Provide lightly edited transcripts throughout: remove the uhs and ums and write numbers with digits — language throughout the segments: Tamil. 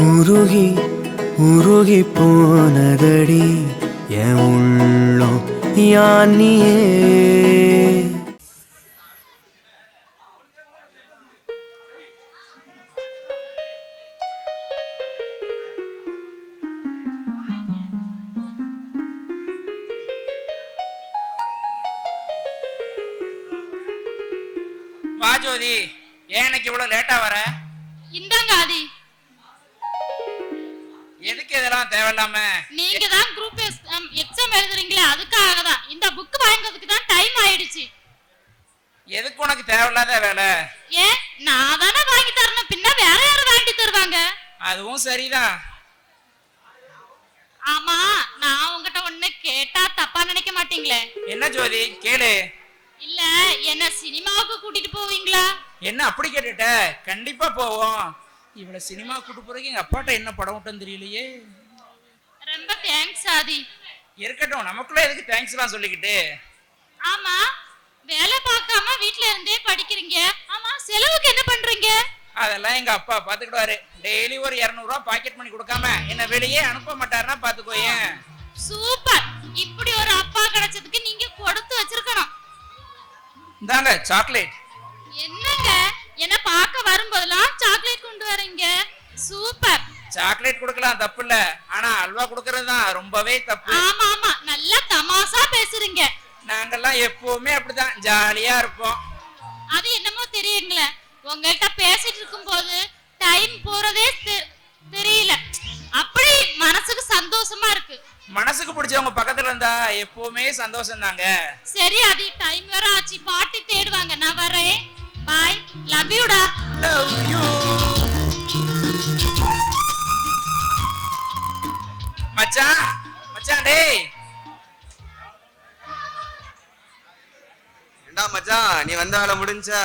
உருகி உருகி போனதடி என் உள்ளம் யானியே. வா ஜோதி, ஏன் இன்னைக்கு இவ்வளவு லேட்டா வர? இந்தாங்க ஆதி. எதுக்கு இதெல்லாம் தேவையில்லாம? நீங்க தான் குரூப் எக்ஸாம் எழுதுறீங்களே, அதுக்காக தான். இந்த புக் வாங்குறதுக்கு தான் டைம் ஆயிடுச்சு. எதுக்கு உனக்கு தேவையில்லாத வேலை? ஏன் நான் தானே வாங்கி தரணும், பின்ன வேற யாரும் வாங்கி தருவாங்க? அதுவும் சரிதான். ஆமா, நான் உங்ககிட்ட ஒண்ணு கேட்டா தப்பா நினைக்க மாட்டீங்களே? என்ன ஜோதி, கேளு. இல்ல, என்ன சினிமாவுக்கு கூட்டிட்டு போவீங்களா? என்ன அப்படி கேட்டுட்ட? கண்டிப்பா போவோம். இவள சினிமா கூட்டு போறதுக்கு எங்க அப்பாட்ட என்ன படம் விட்டோன்னு தெரியலையே. ரொம்ப தேங்க்ஸ் ஆதி. இருக்கட்டும், நமக்குள்ள எதுக்கு தேங்க்ஸ் எல்லாம் சொல்லிக்கிட்டு? ஆமா, வேலை பார்க்காம வீட்ல இருந்தே படிக்கிறீங்க. ஆமா, செலவுக்கு என்ன பண்றீங்க? அதெல்லாம் எங்க அப்பா பாத்துக்கிடுவாரு. டெய்லி ஒரு 200 ரூபாய் பாக்கெட் பண்ணி கொடுக்காம என்ன வெளியே அனுப்ப மாட்டாருன்னா பாத்துக்கோயேன். சூப்பர். இப்படி ஒரு அப்பா கிடைச்சதுக்கு நீங்க கொடுத்து வச்சிருக்கணும். இந்தாங்க சாக்லேட். என்னங்க, என்ன பார்க்க வரும்போதெல்லாம் சாக்லேட் கொண்டு வரீங்க? சூப்பர். சாக்லேட் கொடுக்கலாம், தப்பு இல்ல. ஆனா அல்வா கொடுக்கறது தான் ரொம்பவே தப்பு. ஆமா ஆமா, நல்லா தமாஷா பேசுறீங்க. நாங்கெல்லாம் எப்பவுமே அப்படிதான் ஜாலியா இருப்போம். அது என்னமோ தெரியுங்களே, உங்கள்கிட்ட பேசிட்டு இருக்கும்போது டைம் போறதே தெரியல. அப்படி மனசுக்கு சந்தோஷமா இருக்கு. மனசுக்கு பிடிச்சவங்க பக்கத்துல இருந்தா எப்பவுமே சந்தோஷம் தாங்க. சரி, அது டைம் வேற ஆச்சு, பாட்டி தேடுவாங்க. நான் வரேன். பை. லவ் யூ டா. Love you. மச்சான் மச்சான் டேய். ஏண்டா மச்சான், நீ வந்த வேலை முடிஞ்சா?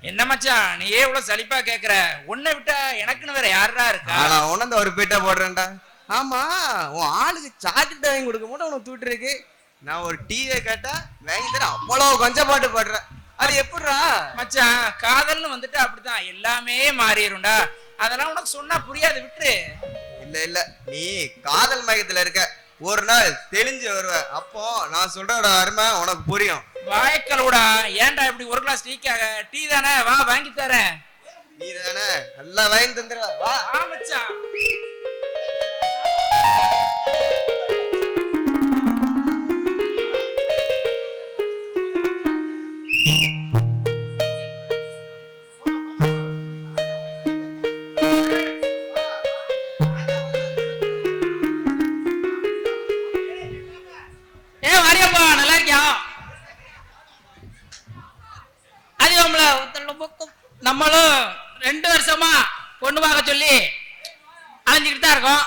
என்ன மச்சான், நீ ஏன் இவ்வளவு சலிப்பா கேக்குற? உன்னை விட்டா எனக்குன்னு வேற யாரா இருக்கா? நான் உணர்ந்த ஒரு பீட்டா போடுறேன்டா. ஆமா, உன் ஆளுக்கு சாக்லேட் வாங்கி கொடுக்க மட்டும் உனக்கு தூட்டு இருக்கு. நான் ஒரு டீயை கேட்டா வாங்கி தர அவ்வளவு கொஞ்சம் பாட்டு பாடுறேன். அது எப்படிடா மச்சான், காதல்னு வந்துட்டு அப்படிதான், எல்லாமே மாறிடும்டா. அதெல்லாம் உனக்கு சொன்னா புரியாது, விட்டுரு. இல்ல இல்ல, நீ காதல் மயக்கத்துல இருக்க. ஒரு நாள் தெளிஞ்சு வருவ, அப்போ நான் சொல்றோட அருமை உனக்கு புரியும். வாய்க்கலோடா, ஏன்டா இப்படி ஒரு கிளாஸ் டீ தானே, வா வாங்கி தரேன். நீ தானே நல்லா வாங்கி தந்துடுவ, வா. மச்சான். நல்லா இருக்கியா? அது நம்மளும் 2 வருஷமா பொண்ணு பார்க்க சொல்லி அலைஞ்சிக்கிட்டு தான் இருக்கோம்.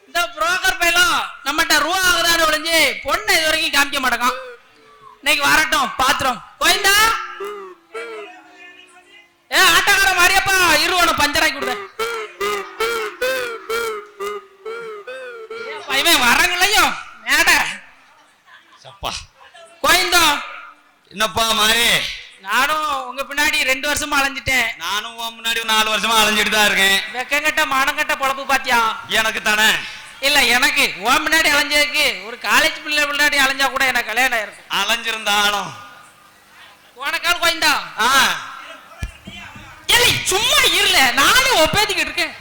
இந்த புரோக்கர் பையலும் நம்மகிட்ட ரூபா ஆகுதான்னு ஒழிஞ்சு பொண்ணை இது வரைக்கும் காமிக்க மாட்டேங்கான். இன்னைக்கு வரட்டும், பாத்துறோம். கோயந்தா, ஆட்டோக்கார மாரியப்பா, இருவனை பஞ்சராக்கி விடுத. இவன் வரங்களையும் கோயந்தோ. என்னப்பா மாறி? நானும் உங்க பின்னாடி 2 வருஷமா அலைஞ்சிட்டேன். நானும் முன்னாடி 4 வருஷமா அலைஞ்சிட்டு தான் இருக்கேன். வெக்கங்கட்ட மானங்கட்ட பொழப்பு பாத்தியா? எனக்கு தானே. இல்ல, எனக்கு உன் முன்னாடி அலைஞ்சதுக்கு ஒரு காலேஜ் பிள்ளை முன்னாடி அலைஞ்சா கூட எனக்கு கல்யாணம் ஆயிருக்கும். அலைஞ்சிருந்தாலும் உனக்கால் கோயந்தா. சும்மா இருல, நானும் ஒப்பேத்திக்கிட்டு இருக்கேன்.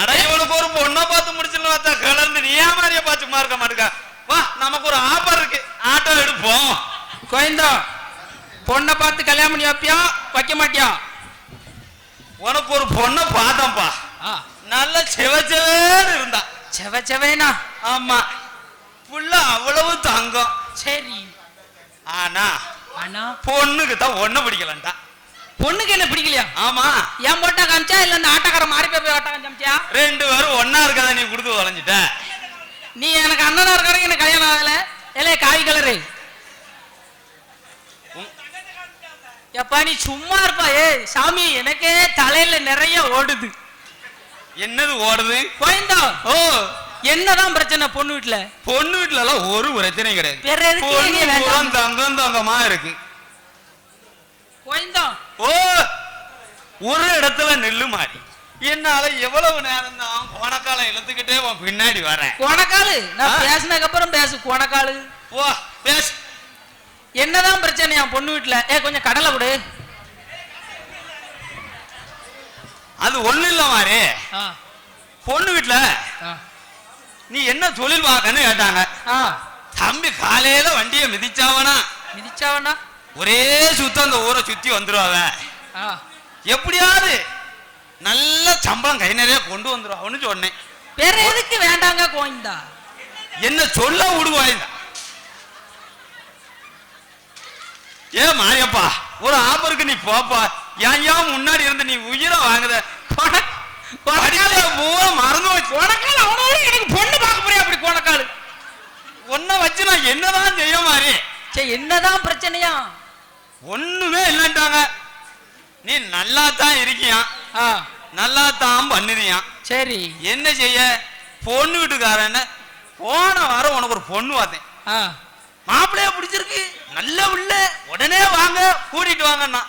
அடையவனுக்கு ஒரு பொண்ணை பார்த்து முடிச்சுன்னு கலர்ந்து நீ மாதிரியே பார்த்து மார்க்க மாட்டேங்க. வா, நமக்கு ஒரு ஆஃபர் இருக்கு, ஆட்டோ எடுப்போம். கோயந்தா, பொண்ணை பார்த்து கல்யாணம் பண்ணி வைப்பியா வைக்க மாட்டியா? உனக்கு ஒரு பொண்ணை பார்த்தப்பா, நல்ல செவச்சவேன்னு இருந்தா. செவச்சவேனா? ஆமா, புள்ள அவ்வளவு தங்கம். சரி, ஆனா ஆனா பொண்ணுக்கு தான் ஒண்ணு பிடிக்கலண்டா. பொண்ணுக்கு என்ன பிடிக்கலையா? ஆமா. என் போட்டா காமிச்சா இல்ல இந்த ஆட்டக்கார மாறி போய் ஆட்டா காமிச்சியா? 2 பேரும் ஒன்னா இருக்காத நீ கொடுத்து வளைஞ்சிட்ட. நீ எனக்கு அண்ணனா இருக்காரு, எனக்கு கல்யாணம் ஆகல. இல்ல காவி கலரு. எப்பா நீ சும்மா இருப்பா. சாமி, எனக்கே தலையில நிறைய ஓடுது. என்னது ஓடுது? கோயந்தா, ஓ, என்னதான் பிரச்சனை பொண்ணு வீட்டுல? பொண்ணு வீட்டுல எல்லாம் ஒரு பிரச்சனையும் கிடையாது. வேற எதுக்கு தங்கம் தங்கமா இருக்கு. கோயந்தம். ஓ, ஒரு இடத்துல நெல்லு மாறி என்னால எவ்வளவு நேரம் தான் கோணக்கால இழுத்துக்கிட்டே உன் பின்னாடி வரேன். கோணக்காலு நான் பேசினதுக்கு அப்புறம் பேசு. கோணக்காலு ஓ பேசு. என்னதான் பிரச்சனை என் பொண்ணு வீட்டுல? கொஞ்சம் கடலை கொடு. அது ஒண்ணு இல்ல மாறி, பொண்ணு வீட்டுல நீ என்ன தொழில் பார்க்கன்னு கேட்டாங்க. தம்பி காலையில வண்டியை மிதிச்சாவனா ஒரே சுத்தம் அந்த ஊரை சுத்தி வந்துருவாங்க. எப்படியாவது நல்ல சம்பளம் கை நிறைய கொண்டு வந்துருவான்னு சொன்னேன். வேற எதுக்கு வேண்டாங்க கோயந்தா? என்ன சொல்ல விடுவாய்ந்தா? ஏ மாரியப்பா, ஒரு ஆபருக்கு நீ போப்பா. ஏன் முன்னாடி இருந்து நீ உயிரை வாங்குத? மறந்து வச்சு எனக்கு பொண்ணு பார்க்க போறியா? அப்படி கோணக்காலு ஒன்ன வச்சு நான் என்னதான் செய்ய மாறி? சரி, என்னதான் பிரச்சனையா? ஒண்ணுமே இல்லைன்ட்டாங்க. நீ நல்லா தான் இருக்கியா, நல்லா தான் பண்ணுறியா. சரி, என்ன செய்ய? பொண்ணு வீட்டுக்காரன் போன வாரம் உனக்கு ஒரு பொண்ணு பார்த்தேன். மாப்பிள்ளைய பிடிச்சிருக்கு, நல்ல உள்ள, உடனே வாங்க கூட்டிட்டு வாங்கன்னா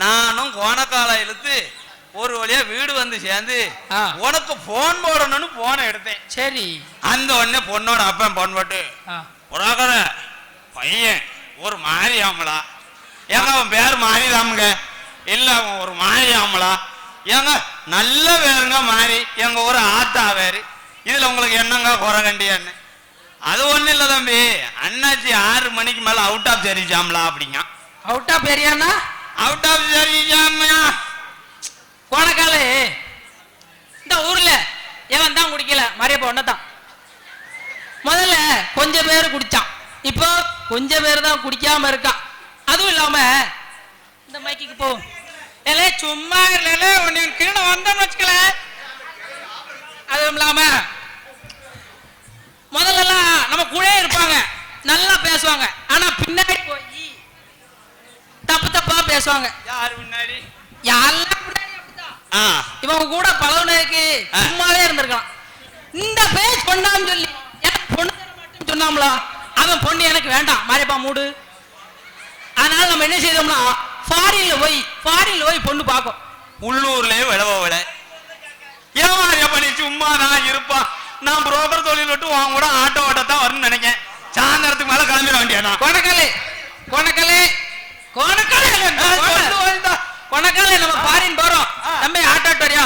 நானும் கோணக்கால இழுத்து ஒரு வழியா வீடு வந்து சேர்ந்து உனக்கு போன் போடணும்னு போனை எடுத்தேன். சரி, அந்த உடனே பொண்ணோட அப்பன் போன் போட்டு புறாக்கற பையன் ஒரு மாரியாமலா. ஏங்க அவன் பேர் மாரிதாமுங்க. இல்ல அவன் ஒரு மாரியாமலா. ஏங்க நல்ல பேருங்க மாறி, எங்க ஊர் ஆத்தா வேறு. இதுல உங்களுக்கு என்னங்க குறை கண்டியான்னு? அது ஒண்ணு இல்ல தம்பி, அண்ணாச்சி 6 மணிக்கு மேல அவுட் ஆஃப் சர்வீஸாமலா அப்படிங்க. அவுட் ஆஃப் ஏரியானா? அவுட் ஆஃப் சர்வீஸாமையா? கோணக்காலு இந்த ஊர்ல எவன் தான் குடிக்கல? மரியப்ப ஒன்னதான். முதல்ல கொஞ்சம் பேர் குடிச்சான், இப்போ கொஞ்சம் பேர் தான் குடிக்காம இருக்கான். அதுவும் இல்லாம இந்த மைக்கு போ சும்மா இல்ல உன்னை கீழே வந்தோம்னு வச்சுக்கல. அதுவும் இல்லாம முதல்ல நம்ம கூட இருப்பாங்க, நல்லா பேசுவாங்க. ஆனா பின்னாடி போய் தப்பு தப்பா பேசுவாங்க. யாரு முன்னாடி? யாரெல்லாம் பின்னாடி அப்படிதான். இவங்க கூட பழகுனதுக்கு சும்மாவே இருந்திருக்கலாம். இந்த பேச்சு பொண்ணான்னு சொல்லி எனக்கு பொண்ணு மட்டும் சொன்னாங்களா? அவன் பொண்ணு எனக்கு வேண்டாம், மாரியப்பா மூடு. அதனால நம்ம என்ன செய்தோம்னா ஃபாரின்ல போய் பொண்ணு பார்க்கும். உள்ளூர்லயே விளவ ஏன் மாரியப்பா நீ சும்மா நான் இருப்பான். நான் புரோக்கர் தொழில் விட்டு உன் கூட ஆட்டோ ஓட்டத்தான் வரணும்னு நினைக்கேன். சாயந்தரத்துக்கு மேல கிளம்பிட வேண்டியதான். கொணக்கலே நம்ம ஃபாரின் போறோம். நம்ம ஆட்டோ வரியா?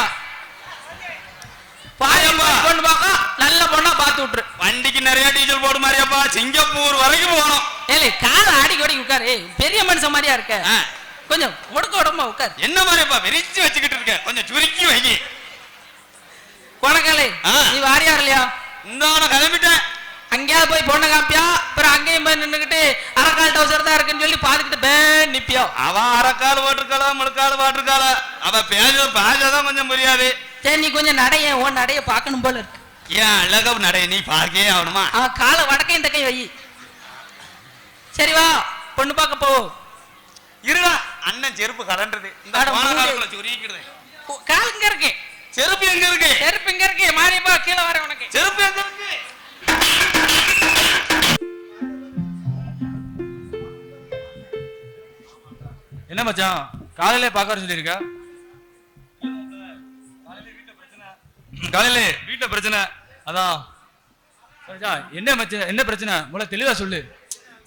பொண்ணு பார்க்க நல்ல பொண்ணா பார்த்து விட்டுரு. வண்டிக்கு நிறைய டீசல் போடு மாரியப்பா. சிங்கப்பூர் வரைக்கும் போகணும். கால ஆடி கொடி உட்காரு. பெரிய மனுஷன் மாதிரியா இருக்க, கொஞ்சம் முடக்க உடம்பா உட்காரு. என்ன மாதிரிப்பா விரிச்சு வச்சுக்கிட்டு இருக்க? கொஞ்சம் சுருக்கி வைக்கி. கொணக்காலே நீ வாரியா இல்லையா? இந்த கிளம்பிட்டேன். அங்கேயாவது போய் பொண்ணை காப்பியா? அப்புறம் அங்கேயும் போய் நின்னுக்கிட்டு அரைக்கால் டவுசர் தான் இருக்குன்னு சொல்லி பாத்துக்கிட்டு நிப்பியோ? அவன் அரைக்கால் போட்டிருக்காளா முழுக்கால் போட்டிருக்காளா? அவ பேசதான் கொஞ்சம் புரியாது. சரி, நீ கொஞ்சம் நடைய, உன் நடைய பார்க்கணும் போல இருக்கு. ஏன் அழகா நடைய நீ பார்க்கவே ஆகணுமா? அவன் காலை வடக்கை இந்த கை வை. சரி வா, பொண்ணு பார்க்க போ. இருடா, அண்ணன் செருப்பு கலண்டது. சொருகிக்கிறது. கால் இங்க இருக்கு, செருப்பு எங்க இருக்கு? செருப்பு இங்க இருக்கு. மாரியப்பா கீழே வர. உனக்கு செருப்பு எங்க இருக்கு? என்ன மச்சான் காலையில பார்க்க வர சொல்லியிருக்க? காலையில வீட்டுல பிரச்சனை. அதான் என்ன மச்சான், என்ன பிரச்சனை? முதல்ல தெளிவா சொல்லு.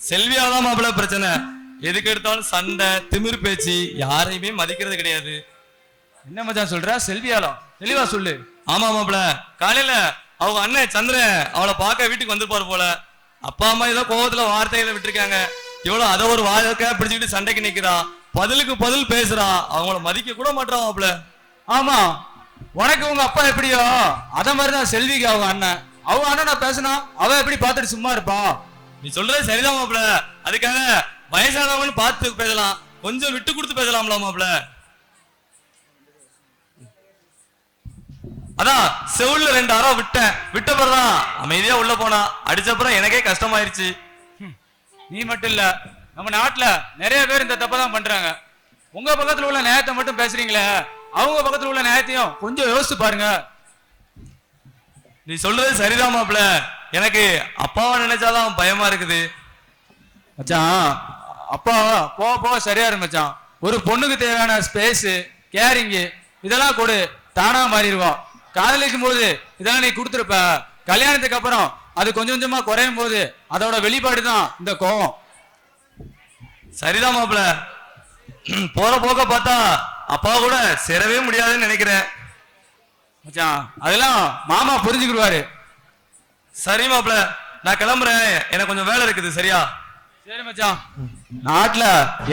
செல்வியாதான் மாப்பிள்ள பிரச்சனை. எதுக்கு எடுத்தாலும் சண்டை, திமிர் பேச்சு, யாரையுமே மதிக்கிறது கிடையாது. என்ன மச்சான் சொல்ற? செல்வியாலா? தெளிவா சொல்லு. ஆமா மாப்பிள்ள, காலையில அவங்க அண்ணன் சந்திரன் அவளை பார்க்க வீட்டுக்கு வந்துருப்பாரு போல. அப்பா அம்மா ஏதோ கோவத்துல வார்த்தைகளை விட்டுருக்காங்க. இவ்வளவு அதை ஒரு வாழ்க்கை பிடிச்சுக்கிட்டு சண்டைக்கு நிக்கிறா, பதிலுக்கு பதில் பேசுறா, அவங்கள மதிக்க கூட மாட்டான் மாப்பிள்ள. ஆமா, உனக்கு உங்க அப்பா எப்படியோ அத மாதிரிதான் செல்விக்கு அவங்க அண்ணன். அவங்க அண்ணன் நான் பேசினா அவ எப்படி பார்த்துட்டு சும்மா இருப்பா? நீ சொல்றது சரிதான் மாப்பிள்ள. அதுக்காக வயசானவங்கன்னு பார்த்து பேசலாம், கொஞ்சம் விட்டு கொடுத்து பேசலாம்ல மாப்பிள்ள. அதான் செவுல்ல 2 அறை விட்ட பிறதான் அமைதியா உள்ள போனா. அடிச்சப்புறம் எனக்கே கஷ்டமாயிருச்சு. நீ மட்டும் இல்ல, நம்ம நாட்டுல நிறைய பேர் இந்த தப்பதான் பண்றாங்க. உங்க பக்கத்துல உள்ள நியாயத்தை மட்டும் பேசுறீங்களே, அவங்க பக்கத்துல உள்ள நியாயத்தையும் கொஞ்சம் யோசிச்சு பாருங்க. நீ சொல்றது சரிதான் மாப்பிள்ள. எனக்கு அப்பாவை நினைச்சாதான் பயமா இருக்குது மச்சான். அப்பா போக போக சரியா இரு மச்சான். ஒரு பொண்ணுக்கு தேவையான ஸ்பேஸு, கேரிங்கு இதெல்லாம் கொடு, தானா மாறிடுவோம். காதலிக்கும் போது இதெல்லாம் நீ கொடுத்துருப்ப, கல்யாணத்துக்கு அப்புறம் அது கொஞ்சம் கொஞ்சமா குறையும் போது அதோட வெளிப்பாடு தான் இந்த கோவம். சரிதான் மாப்பிள, போற போக்க பார்த்தா அப்பா கூட சேரவே முடியாதுன்னு நினைக்கிறேன். மச்சான் அதெல்லாம் மாமா புரிஞ்சுக்கிடுவாரு. சரி மாப்பிள, நான் கிளம்புறேன், எனக்கு கொஞ்சம் வேலை இருக்குது. சரியா? சரி மச்சான். நாட்டுல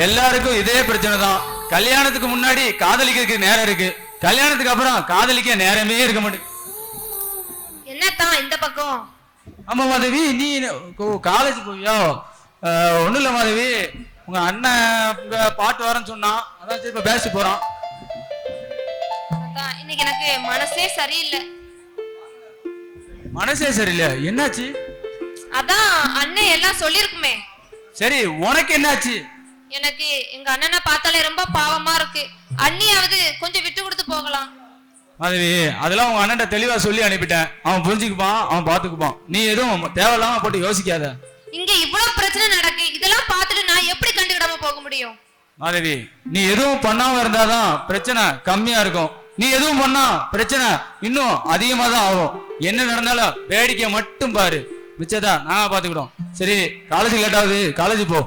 எல்லாருக்கும் இதே பிரச்சனை தான். கல்யாணத்துக்கு முன்னாடி காதலிக்கிறதுக்கு நேரம் இருக்கு, கல்யாணத்துக்கு அப்புறம் காதலிக்க நேரமே இருக்க மாட்டேங்குது. என்னத்தான் இந்த பக்கம்? ஆமா மாதவி, நீ காலேஜ் போவியோ? ஒண்ணும் இல்ல மாதவி, உங்க அண்ணன் பாட்டு வரேன்னு சொன்னான், அதான் சரி இப்ப பேசி போறான். இன்னைக்கு எனக்கு மனசே சரியில்லை. மனசே சரியில்லை? என்னாச்சு? அதான் அண்ணன் எல்லாம் சொல்லிருக்குமே. சரி, உனக்கு என்னாச்சு? எனக்கு எங்க அண்ணனை பார்த்தாலே ரொம்ப பாவமா இருக்கு. அண்ணியாவது கொஞ்சம் விட்டு கொடுத்து போகலாம். மாதவி, அதெல்லாம் உங்க அண்ணன் தெளிவா சொல்லி அனுப்பிட்டேன், அவன் புரிஞ்சுக்குப்பான், அவன் பாத்துக்குப்பான். நீ எதுவும் தேவையில்லாம போட்டு யோசிக்காத. இங்க இவ்வளவு பிரச்சனை நடக்கு, இதெல்லாம் பார்த்துட்டு நான் எப்படி கண்டுக்கிடாம போக முடியும்? மாதவி, நீ எதுவும் பண்ணாம இருந்தாதான் பிரச்சனை கம்மியா இருக்கும். நீ எதுவும் பண்ணா பிரச்சனை இன்னும் அதிகமா தான் ஆகும். என்ன நடந்தாலும் வேடிக்கை மட்டும் பாரு, மிச்சதா நாங்க பாத்துக்கிட்டோம். சரி, காலேஜ் லேட் ஆகுது, காலேஜ் போ.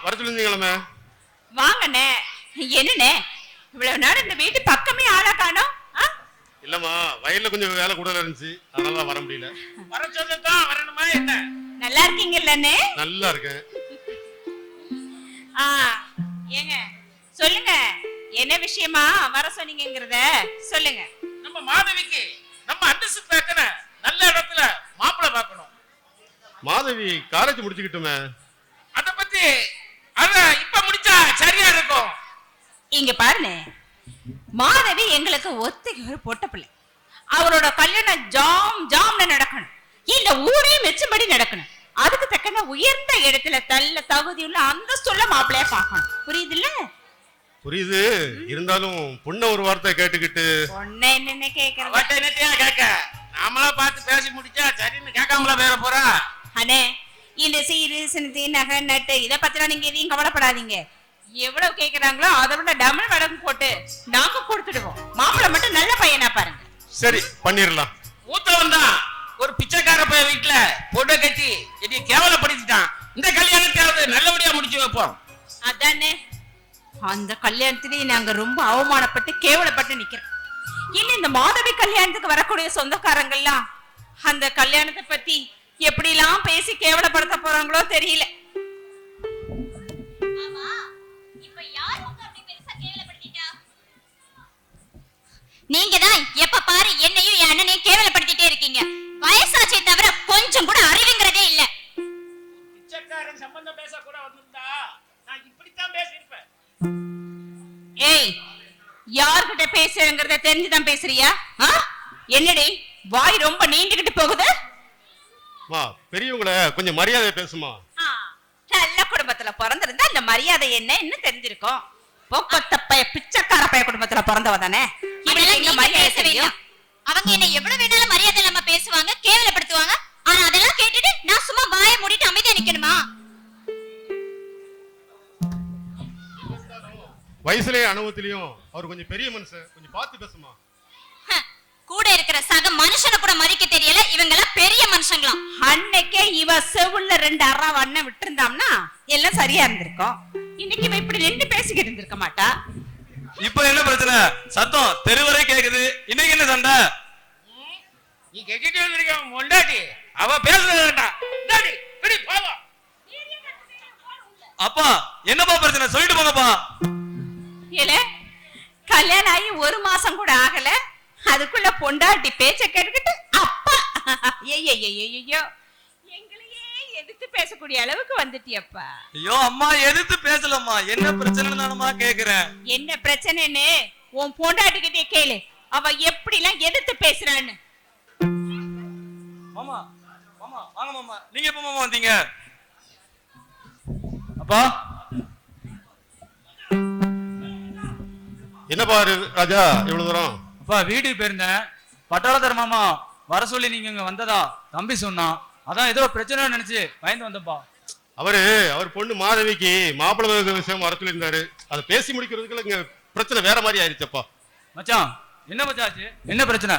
வர சொல்லிருந்தீங்களே. வாங்கண்ணே. என்னண்ணே இவ்வளவு நேரம் இந்த வீட்டு பக்கமே ஆளா காணோம்? இல்லம்மா, வயல்ல கொஞ்சம் வேலை கூட இருந்துச்சு, அதனால வர முடியல. வர சொல்லத்தான் வரணுமா என்ன? நல்லா இருக்கீங்கல்லண்ணே? நல்லா இருக்கேன். ஏங்க சொல்லுங்க, என்ன விஷயமா வர சொன்னீங்கிறத சொல்லுங்க. நம்ம மாதவிக்கு நம்ம அந்தஸ்து பேக்கன நல்ல இடத்துல மாப்பிள்ளை பார்க்கணும். மாதவி காலேஜ் முடிச்சுக்கிட்டுமே. அத பத்தி அத இப்ப முடிச்சா சரியா இருக்கும். இங்க பாருங்க, மாதவி எங்களுக்கு ஒத்திக்கு ஒரு பொட்ட பிள்ளை. அவரோட கல்யாணம் ஜாம் ஜாம்னு நடக்கணும், இந்த ஊரே மெச்சும்படி நடக்கணும். அதுக்கு தக்கன உயர்ந்த இடத்துல தள்ள தகுதியுள்ள அந்தஸ்துள்ள மாப்பிள்ளைய பார்க்கணும். புரியுதுல்ல? புரியுது. இருந்தாலும் பொண்ண ஒரு வார்த்தை கேட்டுக்கிட்டு பொண்ணை என்னென்ன கேக்குறது? அவட்ட என்னத்தையா கேட்க? நாமளா பார்த்து பேசி முடிச்சா சரின்னு கேட்காமல வேற போறா. அண்ணே, இந்த சீரு சினத்தி நகை நட்டு இதை பத்திலாம் நீங்க எதையும் கவலைப்படாதீங்க. எவ்வளவு கேக்குறாங்களோ அதை விட டபுள் மடங்கு போட்டு நாங்க கொடுத்துடுவோம். மாப்பிள்ளை மட்டும் நல்ல பையனா பாருங்க. சரி, பண்ணிடலாம். மூத்தவன் தான் ஒரு பிச்சைக்கார பைய வீட்டுல பொண்ணை கட்டி என்னை கேவலப்படுத்திட்டான். இந்த கல்யாணத்தையாவது நல்லபடியா முடிச்சு வைப்போம். அதானே, அந்த கல்யாணத்திலேயே நாங்க ரொம்ப அவமானப்பட்டு கேவலப்பட்டு நிக்கிறோம். இன்னும் இந்த மாதவி கல்யாணத்துக்கு வரக்கூடிய சொந்தக்காரங்கள்லாம் அந்த கல்யாணத்தை பத்தி எப்படி எல்லாம் பேசி கேவலப்படுத்த போறாங்களோ தெரியல. நீங்க தான் எப்ப பாரு என்னையும் என் அண்ணனையும் கேவலப்படுத்திட்டே இருக்கீங்க. வயசாச்சே தவிர கொஞ்சம் கூட அறிவுங்கிறதே இல்ல. பிச்சைக்காரன் சம்பந்தம் பேச கூட வந்திருந்தா நான் இப்படித்தான் பேசியிருப்பேன். ஏய், யார்கிட்ட பேசுறங்கிறத தெரிஞ்சுதான் பேசுறியா? என்னடி வாய் ரொம்ப நீண்டுகிட்டு போகுது? பெரியவங்கள கொஞ்சம் மரியாதை பேசுமா. நல்ல குடும்பத்துல பிறந்திருந்தா அந்த மரியாதை என்னன்னு தெரிஞ்சிருக்கும். பொக்கத்தப்பைய பிச்சைக்கார பைய குடும்பத்துல பிறந்தவ தானே. அவங்க என்ன எவ்வளவு வேணாலும் மரியாதை இல்லாம பேசுவாங்க, கேவலப்படுத்துவாங்க. ஆனா அதெல்லாம் கேட்டுட்டு நான் சும்மா வாயை மூடிட்டு அமைதியா நிக்கணுமா? வயசுலயும் அனுபவத்திலயும் அவர் கொஞ்சம் பெரிய மனுஷன், கொஞ்சம் பார்த்து பேசுமா. கூட இருக்கிற சக மனுஷனை கூட மதிக்க தெரியல, இவங்க எல்லாம் பெரிய மனுஷங்களாம். அன்னைக்கே இவ செவுள்ள 2 அறா வண்ண விட்டுருந்தாம்னா எல்லாம் சரியா இருந்திருக்கும். இன்னைக்கு இவ இப்படி நின்று பேசிக்கிட்டு இருந்திருக்க மாட்டா. இப்ப என்ன பிரச்சனை? சத்தம் தெருவரை கேக்குது. இன்னைக்கு என்ன சண்டை? நீ கேட்டுட்டு வந்திருக்க மொண்டாட்டி அவ பேசுறா. அப்பா என்னப்பா பிரச்சனை? சொல்லிட்டு போங்கப்பா. இல்ல, கல்யாணம் ஆகி 1 மாசம் கூட ஆகல, அதுக்குள்ள பொண்டாட்டி பேச்ச கேட்டுக்கிட்டு அப்பா ஐயோ எங்களையே எதிர்த்து பேசக்கூடிய அளவுக்கு வந்துட்டியப்பா. ஐயோ அம்மா, எதிர்த்து பேசலம்மா, என்ன பிரச்சனைன்னு நானுமா கேக்குறேன். என்ன பிரச்சனைன்னு உன் பொண்டாட்டி கிட்டே கேளு, அவ எப்படி எல்லாம் எதிர்த்து பேசுறான்னு. மாமா மாமா வாங்க மாமா, நீங்க எப்ப மாமா வந்தீங்க? அப்பா என்னப்பா ராஜா இவ்வளவு தூரம்? அப்பா வீட்டுக்கு போயிருந்தேன். பட்டாளத்தர மாமா வர சொல்லி நீங்க இங்க வந்ததா தம்பி சொன்னான். அதான் ஏதோ பிரச்சனை நினைச்சு பயந்து வந்தப்பா. அவர் பொண்ணு மாதவிக்கு மாப்பிள்ளை விஷயம் வர சொல்லியிருந்தாரு. அதை பேசி முடிக்கிறதுக்குள்ள இங்க பிரச்சனை வேற மாதிரி ஆயிடுச்சப்பா. மச்சான் என்ன மச்சாச்சு? என்ன பிரச்சனை?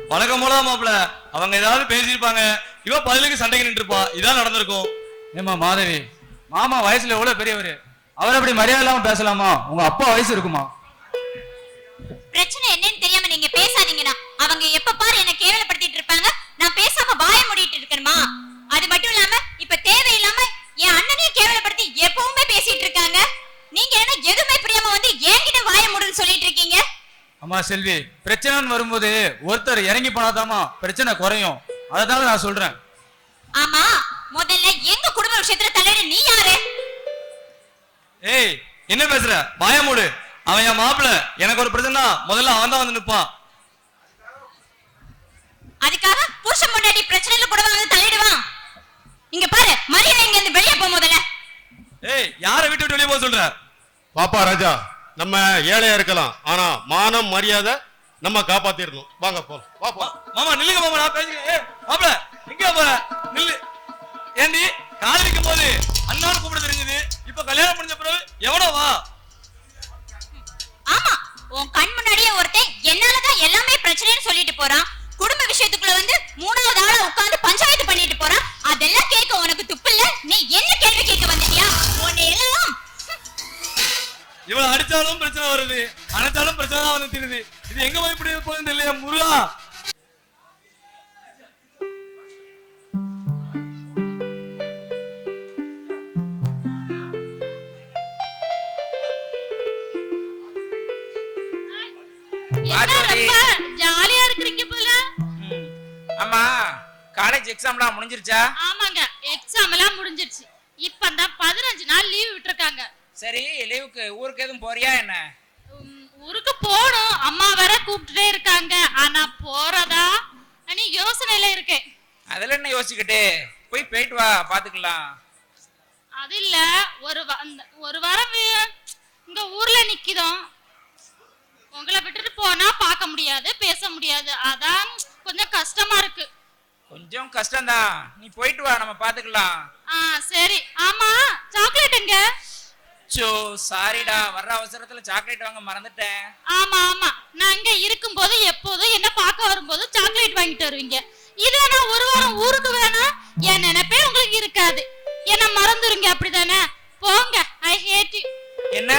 வழக்கம் போல மாப்பிள்ள அவங்க ஏதாவது பேசியிருப்பாங்க, இவன் பதிலுக்கு சண்டைக்கு நின்று இருப்பா. இதான் நடந்திருக்கும். ஏமா மாதவி, மாமா வயசுல எவ்வளவு பெரியவரு, அவர் அப்படி மரியாதை இல்லாம பேசலாமா? உங்க அப்பா வயசு இருக்குமா? பிரச்சனை என்னன்னு தெரியாம நீங்க பேசாதீங்கண்ணா. அவங்க எப்ப பாரு என்ன கேவலப்படுத்திட்டு இருப்பாங்க. நான் பேசாம வாய மூடிட்டு இருக்கணுமா? அது மட்டும் இல்லாம இப்ப தேவையில்லாம என் அண்ணனையும் கேவலப்படுத்தி எப்பவுமே பேசிட்டு இருக்காங்க. நீங்க என்ன எதுவுமே புரியாம வந்து என்கிட்ட வாய மூடுன்னு சொல்லிட்டு இருக்கீங்க? அம்மா செல்வி, பிரச்சனைன்னு வரும்போது ஒருத்தர் இறங்கி போனாதாமா பிரச்சனை குறையும். அதனால நான் சொல்றேன். ஆமா, முதல்ல எங்க குடும்ப விஷயத்துல தலையிட நீ யாரு? ஏய் என்ன பேசுற? வாய மூடு. அவன் என் மாப்பிள்ள. எனக்கு ஒரு பிரச்சனை முதல்ல அவன் தான் வந்து நிற்பான். அதுக்காக புருஷன் பொண்டாட்டி பிரச்சனையில கூட வந்து தலையிடுவான்? இங்க பாரு, மரியாதை இங்க இருந்து வெளியே போ முதல்ல. ஏய் யாரை விட்டு விட்டு வெளியே போக சொல்ற? பாப்பா ராஜா, நம்ம ஏழையா இருக்கலாம், ஆனா மானம் மரியாதை நம்ம காப்பாத்திடணும். வாங்க போ. வா போ. மாமா நில்லுங்க மாமா, நான் பேசுறேன். ஏய் மாப்பிள்ள எங்க போற? நில்லு. ஏண்டி காதலிக்கும் போது அண்ணான்னு கூப்பிட தெரிஞ்சது, இப்ப கல்யாணம் முடிஞ்ச பிறகு எவனோ வா. ஆமா, உன் கண் முன்னாடியே ஒருத்தன் என்னாலதான் எல்லாமே பிரச்சனைன்னு சொல்லிட்டு போறான். குடும்ப விஷயத்துக்குள்ள வந்து மூணாவது ஆளா உட்கார்ந்து பஞ்சாயத்து பண்ணிட்டு போறான். அதெல்லாம் கேட்க உனக்கு துப்பு இல்ல? நீ என்ன கேள்வி கேட்க வந்துட்டியா? உன்னை எல்லாம் இவன் அடிச்சாலும் பிரச்சனை வருது, அணைச்சாலும் பிரச்சனை தான் வந்து தீருது. இது எங்க போய் இப்படி போகுது இல்லையா முருகா? ஜாலியா இருக்கிறீங்க போல. ஆமா, காலேஜ் எக்ஸாம்லாம் முடிஞ்சிருச்சா? ஆமாங்க, எக்ஸாம் எல்லாம் முடிஞ்சிருச்சு. இப்பதான் 15 நாள் லீவ் விட்டுருக்காங்க. சரி, லீவுக்கு ஊருக்கு எதுவும் போறியா என்ன? ஊருக்கு போகணும், அம்மா வேற கூப்பிட்டுட்டே இருக்காங்க. ஆனா போறதா நீ யோசனையில இருக்கேன். அதுல என்ன யோசிச்சுக்கிட்டு போயிட்டு வா, பாத்துக்கலாம். அது இல்ல, ஒரு வாரம் இங்க ஊர்ல நிக்கிறோம். உங்களை விட்டுட்டு போனா பார்க்க முடியாது, பேச முடியாது. அதான் கொஞ்சம் கஷ்டமா இருக்கு. கொஞ்சம் கஷ்டம்தான், நீ போயிட்டு வா, நம்ம பாத்துக்கலாம். சரி. ஆமா, சாக்லேட் எங்க? சோ சாரிடா, வர்ற அவசரத்துல சாக்லேட் வாங்க மறந்துட்டேன். ஆமா ஆமா, நான் இங்க இருக்கும்போது எப்போதும் என்ன பார்க்க வரும்போது சாக்லேட் வாங்கிட்டு வருவீங்க. இதே நான் ஒரு வாரம் ஊருக்கு வேணா என் நினைப்பே உங்களுக்கு இருக்காது. என்ன மறந்துருங்க, அப்படிதானே? போங்க, ஐ ஹேட் யூ. என்ன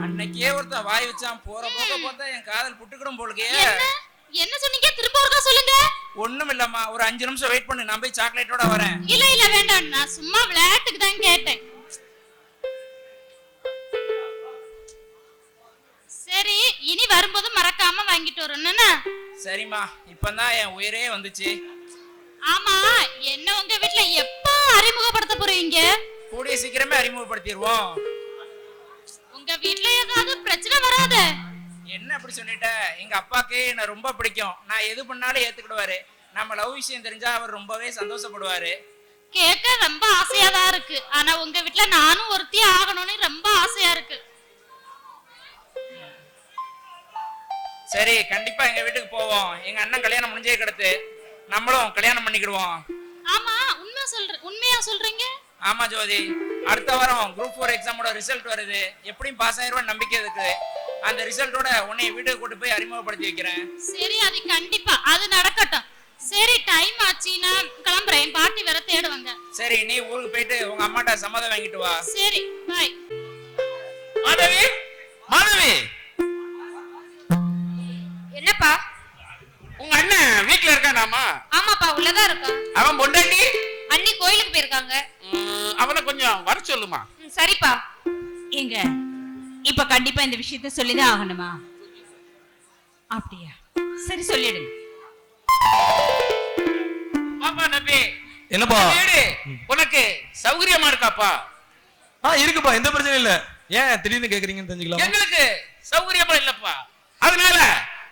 அன்னைக்கே ஒருத்தன் வாய் வச்சான், போற போக பார்த்தா என் காதல் புட்டுக்கிடும் போலுக்கே. என்ன சொன்னீங்க? திரும்ப ஒருக்கா சொல்லுங்க. ஒண்ணும் இல்லம்மா, ஒரு 5 நிமிஷம் வெயிட் பண்ணு, நான் போய் சாக்லேட்டோட வரேன். இல்ல இல்ல வேண்டாம், நான் சும்மா விளையாட்டுக்கு தான் கேட்டேன். சரி, இனி வரும்போது மறக்காம வாங்கிட்டு வரணும்னா? சரிம்மா, இப்பதான் என் உயிரே வந்துச்சு. ஆமா, என்ன உங்க வீட்ல எப்ப அறிமுகப்படுத்த போறீங்க? கூடிய சீக்கிரமே அறிமுகப்படுத்திடுவோம். உங்க வீட்ல ஏதாவது பிரச்சனை வராது? என்ன அப்படி சொல்லிட்ட? எங்க அப்பாக்கு என்ன ரொம்ப பிடிக்கும், நான் எது பண்ணாலும் ஏத்துக்கிடுவாரு. நம்ம லவ் விஷயம் தெரிஞ்சா அவர் ரொம்பவே சந்தோஷப்படுவாரு. கேட்க ரொம்ப ஆசையா தான் இருக்கு. ஆனா உங்க வீட்ல நானும் ஒருத்தி ஆகணும்னு ரொம்ப ஆசையா இருக்கு. சரி, கண்டிப்பா எங்க வீட்டுக்கு போவோம். எங்க அண்ணன் கல்யாணம் முடிஞ்சே கிடத்து, நம்மளும் கல்யாணம் பண்ணிக்கிடுவோம். ஆமா, உண்மையா சொல்றீங்க? ஆமா ஜோதி, அடுத்த வாரம் குரூப் 4 எக்ஸாமோட ரிசல்ட் வருது. எப்படியும் பாஸ் ஆயிருவேன் நம்பிக்கை இருக்கு. அந்த ரிசல்ட்டோட உன்னை வீட்டுக்கு கூட்டு போய் அறிமுகப்படுத்தி வைக்கிறேன். சரி, அது கண்டிப்பா அது நடக்கட்டும். சரி, டைம் ஆச்சு, நான் கிளம்புறேன். பாட்டி வேற தேடுவாங்க. சரி, நீ ஊருக்கு போயிட்டு உங்க அம்மாட்ட சம்மதம் வாங்கிட்டு வா. சரி, பை. மாதவி, மாதவி, என்னப்பா? உங்க அண்ணன் வீட்ல இருக்கானாமா? ஆமாப்பா, உள்ளதா இருக்கா. அவன் பொண்டாட்டி அண்ணி கோயிலுக்கு போயிருக்காங்க. அவனை கொஞ்சம் வர சொல்லுமா. சரிப்பா. எங்க இப்ப கண்டிப்பா இந்த விஷயத்த சொல்லிதான் ஆகணுமா? அப்படியா? சரி, சொல்லிடுங்க. பாப்பா நபி, என்னப்பா வீடு உனக்கு சௌகரியமா இருக்காப்பா? இருக்குப்பா, எந்த பிரச்சனையும் இல்ல. ஏன் திடீர்னு கேக்குறீங்கன்னு தெரிஞ்சுக்கலாம்? எங்களுக்கு சௌகரியமா இல்லப்பா. அதனால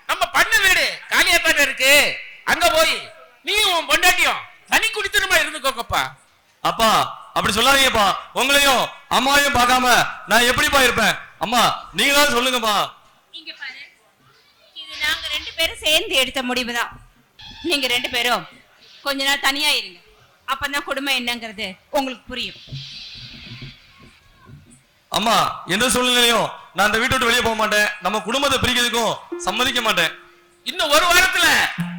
நம்ம பண்ண வீடு காலியாத்தாட்ட இருக்கு, அங்க போய் நீயும் உன் பொண்டாட்டியும் தனி குடித்தனமா இருந்துக்கோக்கப்பா. அப்பா அப்படி சொல்லாதீங்கப்பா. உங்களையும் அம்மாவையும் பார்க்காம நான் எப்படிப்பா இருப்பேன்? அம்மா நீங்க தான் சொல்லுங்கப்பா. இங்க பாரு, இது நாங்க 2 பேரும் சேர்ந்து எடுத்த முடிவுதான். நீங்க 2 பேரும் கொஞ்ச நாள் தனியா இருங்க. அப்பதான் குடும்பம் என்னங்கிறது உங்களுக்கு புரியும். அம்மா எந்த சூழ்நிலையும் நான் அந்த வீட்டை விட்டு வெளியே போக மாட்டேன். நம்ம குடும்பத்தை பிரிக்கிறதுக்கும் சம்மதிக்க மாட்டேன். இன்னும் ஒரு வாரத்துல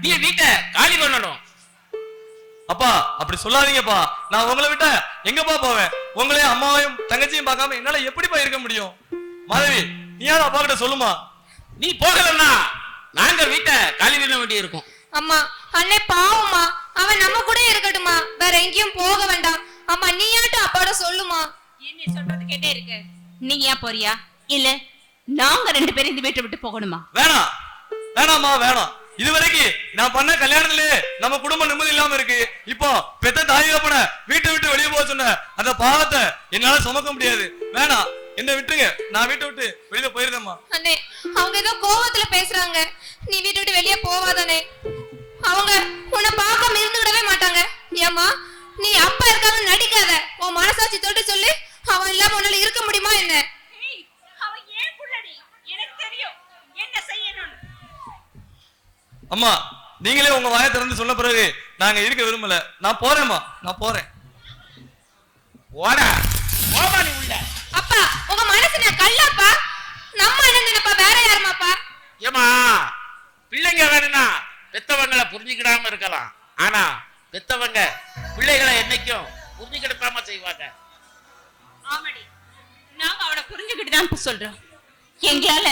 நீ வீட்டை காலி பண்ணணும். அப்பா அப்படி சொல்லாதீங்கப்பா. நான் உங்களை விட்ட எங்கப்பா போவேன்? உங்களையும் அம்மாவையும் தங்கச்சியும் பார்க்காம என்னால எப்படிப்பா இருக்க முடியும்? மாதவி நீ யாரும் அப்பா கிட்ட சொல்லுமா. நீ போகலன்னா நாங்க வீட்டை காலி பண்ண வேண்டி இருக்கும். அம்மா அண்ணே பாவம்மா, அவன் நம்ம கூட இருக்கட்டுமா, வேற எங்கேயும் போக வேண்டாம். அம்மா நீயாட்டும் அப்பாட சொல்லுமா. என்ன சொல்றது கேட்டே இருக்கு. நீங்க ஏன் போறியா? இல்ல நாங்க 2 பேரும் இந்த வீட்டை விட்டு போகணுமா? வேணாம் வேணாம்மா வேணாம். இதுவரைக்கும் நான் பண்ண கல்யாணத்திலே நம்ம குடும்பம் நிம்மதி இல்லாம இருக்கு. இப்போ பெத்த தாய் தகப்பன வீட்டை விட்டு வெளியே போக சொன்ன அந்த பாவத்தை என்னால சுமக்க முடியாது. வேணாம் என்ன விட்டுருங்க. நான் வீட்டை விட்டு வெளியில போயிருந்தேம்மா. அண்ணே அவங்க ஏதோ கோவத்துல பேசுறாங்க. நீ வீட்டை விட்டு வெளியே போவாதானே? அவங்க உன்னை பார்க்காம இருந்துவிடவே மாட்டாங்க. ஏமா நீ அப்பா இருக்காங்க நடிக்காத. உன் மனசாட்சி தொட்டு சொல்லு, அவன் இல்லாம உன்னால இருக்க முடியுமா என்ன? அவன் ஏன் புள்ளடி, எனக்கு தெரியும் என்ன செய்யணும்னு. அம்மா நீங்களே உங்க வாயை திறந்து சொன்ன பிறகு நாங்க இருக்க விரும்பல. நான் போறேம்மா, நான் போறேன். ஓடா போமா நீ உள்ள. அப்பா உங்க மனசு நான் கல்லாப்பா. நம்ம என்ன நினைப்பா, வேற யாருமாப்பா? ஏமா பிள்ளைங்க வேணும்னா பெத்தவங்களை புரிஞ்சுக்கிடாம இருக்கலாம். ஆனா பெத்தவங்க பிள்ளைகளை என்னைக்கும் புரிஞ்சுக்கிடாம செய்வாங்க. ஆமாடி, நாங்க அவனை புரிஞ்சுக்கிட்டு தான் சொல்றோம். எங்களால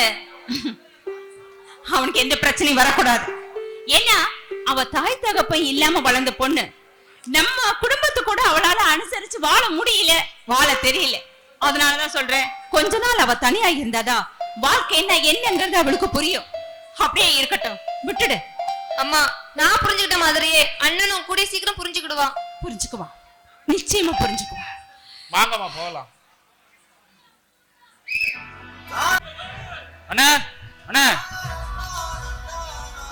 அவனுக்கு எந்த பிரச்சனையும் வரக்கூடாது. ஏன்னா அவ தாய் தகப்பன் இல்லாம வளர்ந்த பொண்ணு. நம்ம குடும்பத்து கூட அவளால அனுசரிச்சு வாழ முடியல, வாழ தெரியல. அதனாலதான் சொல்றேன், கொஞ்ச நாள் அவ தனியா இருந்தாதான் வாழ்க்கை என்னங்கிறது அவளுக்கு புரியும். அப்படியே இருக்கட்டும், விட்டுடு. அம்மா நான் புரிஞ்சுக்கிட்ட மாதிரியே அண்ணனும் கூட சீக்கிரம் புரிஞ்சுக்கிடுவான். புரிஞ்சுக்குவான், நிச்சயமா புரிஞ்சுக்குவான். வாங்கம்மா போகலாம். அண்ணா அண்ணா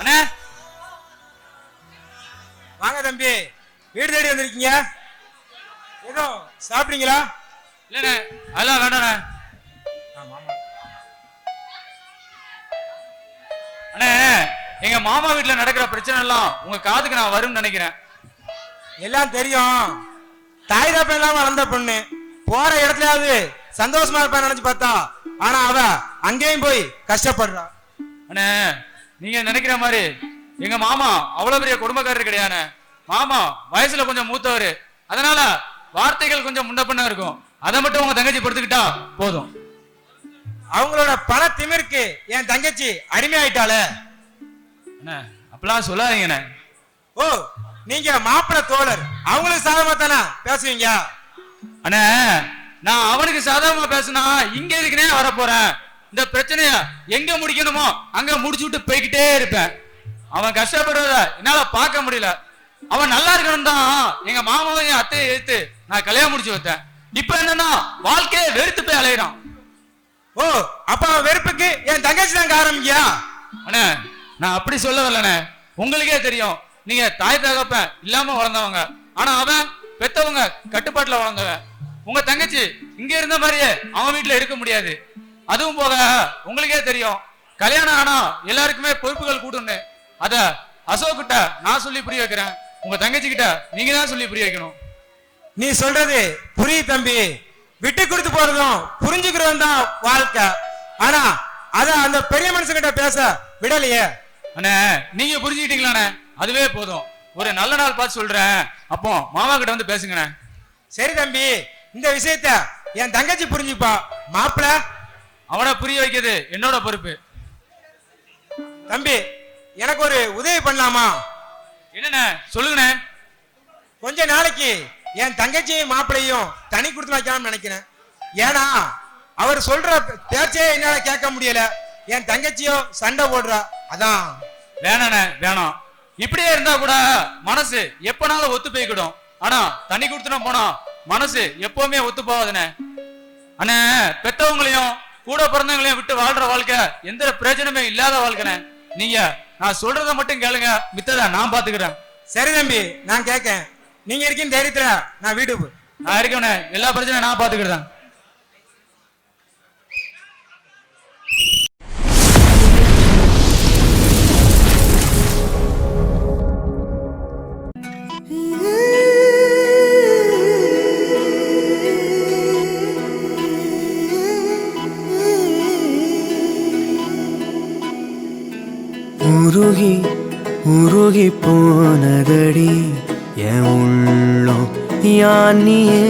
அண்ணா வாங்க தம்பி, வீடு தேடி வந்திருக்கீங்க. ஏதோ சாப்பிட்டீங்களா? இல்லண்ணே அதெல்லாம் வேண்டாண்ணே. அண்ணே எங்க மாமா வீட்டுல நடக்கிற பிரச்சனை எல்லாம் உங்க காதுக்கு நான் வரும்னு நினைக்கிறேன். எல்லாம் தெரியும். தாய் தப்ப இல்லாம வளர்ந்த பொண்ணு போற இடத்துலயாவது சந்தோஷமா இருப்பான்னு நினைச்சு பார்த்தா, ஆனா அவ அங்கேயும் போய் கஷ்டப்படுறா. அண்ணே நீங்க நினைக்கிற மாதிரி எங்க மாமா அவ்வளவு பெரிய குடும்பக்காரர் கிடையாது. மாமா வயசுல கொஞ்சம் மூத்தவரு, அதனால வார்த்தைகள் கொஞ்சம் முன்ன பின்ன இருக்கும். அதை மட்டும் உங்க தங்கச்சி பொறுத்துக்கிட்டா போதும். அவங்களோட பண திமிருக்கு என் தங்கச்சி அடிமையாயிட்டாளே. அண்ணே அப்பெல்லாம் சொல்லாதீங்கண்ணே. ஓ நீங்க மாப்பிள்ள தோழர், அவங்களுக்கு சாதகமா தானே பேசுவீங்க? அண்ணே நான் அவனுக்கு சாதாரணமா பேசினா இங்க இருக்குனே வர போறேன். இந்த பிரச்சனைய எங்க முடிக்கணுமோ அங்க முடிச்சு விட்டு போய்கிட்டே இருப்பேன். அவன் கஷ்டப்படுறத என்னால பார்க்க முடியல. அவன் நல்லா இருக்கணும் தான் எங்க மாமாவையும் அத்தையை எடுத்து நான் கல்யாணம் முடிச்சு வைத்தேன். இப்ப என்னன்னா வாழ்க்கையை வெறுத்து போய் அலையிறான். ஓ அப்ப அவன் வெறுப்புக்கு என் தங்கச்சி தான் காரணம்யா? அண்ணே நான் அப்படி சொல்ல வரலண்ணே. உங்களுக்கே தெரியும், நீங்க தாய் தகப்பன் இல்லாம வளர்ந்தவங்க, ஆனா அவன் பெத்தவங்க கட்டுப்பாட்டுல வளர்ந்தவன். உங்க தங்கச்சி இங்க இருந்த மாதிரியே அவன் வீட்டுல இருக்க முடியாது. அதுவும் போக உங்களுக்கே தெரியும், கல்யாணம் ஆனா எல்லாருக்குமே பொறுப்புகள் கூடுன்னு. அத அசோக் கிட்ட நான் சொல்லி புரிய வைக்கிறேன். உங்க தங்கச்சி கிட்ட நீங்க தான் சொல்லி புரிய வைக்கணும். நீ சொல்றது புரியுது தம்பி. விட்டு கொடுத்து போறதும் புரிஞ்சுக்கிறதும் தான் வாழ்க்கை. ஆனா அத அந்த பெரிய மனுஷங்கிட்ட பேச விடலையே. அண்ணே நீங்க புரிஞ்சுக்கிட்டீங்களாண்ணே, அதுவே போதும். ஒரு நல்ல நாள் பார்த்து சொல்றேன், அப்போ மாமா கிட்ட வந்து பேசுங்கண்ணே. சரி தம்பி, இந்த விஷயத்த என் தங்கச்சி புரிஞ்சுப்பா. மாப்பிள்ள அவனை புரிய வைக்கிறது என்னோட பொறுப்பு. தம்பி எனக்கு ஒரு உதவி பண்ணலாமா? என்னண்ணே சொல்லுங்கண்ணே. கொஞ்ச நாளைக்கு என் தங்கச்சியும் மாப்பிள்ளையும் தனி கொடுத்து வைக்கலாம்னு நினைக்கிறேன். ஏன்னா அவர் சொல்ற பேச்சே என்னால கேட்க முடியல. என் தங்கச்சியோ சண்டை போடுறா. அதான். வேணாண்ணே வேணாம். இப்படியே இருந்தா கூட மனசு எப்பனாலும் ஒத்து போய்க்கிடும். ஆனா தனி கொடுத்துனா போனா மனசு எப்பவுமே ஒத்து போவாதுண்ணே. அண்ணே பெத்தவங்களையும் கூட பிறந்தவங்களையும் விட்டு வாழ்ற வாழ்க்கை எந்த பிரயோஜனமே இல்லாத வாழ்க்கைண்ணே. நீங்க நான் சொல்றத மட்டும் கேளுங்க, மித்தத நான் பாத்துக்கிறேன். சரி தம்பி, நான் கேட்கேன். நீங்க இருக்கீங்க தைரியத்துல நான் வீட்டுக்கு நான் இருக்கேன், எல்லா பிரச்சனையும் நான் பாத்துக்கிட்டேன். உருகி உருகி போனதடி என் உள்ளம் யானியே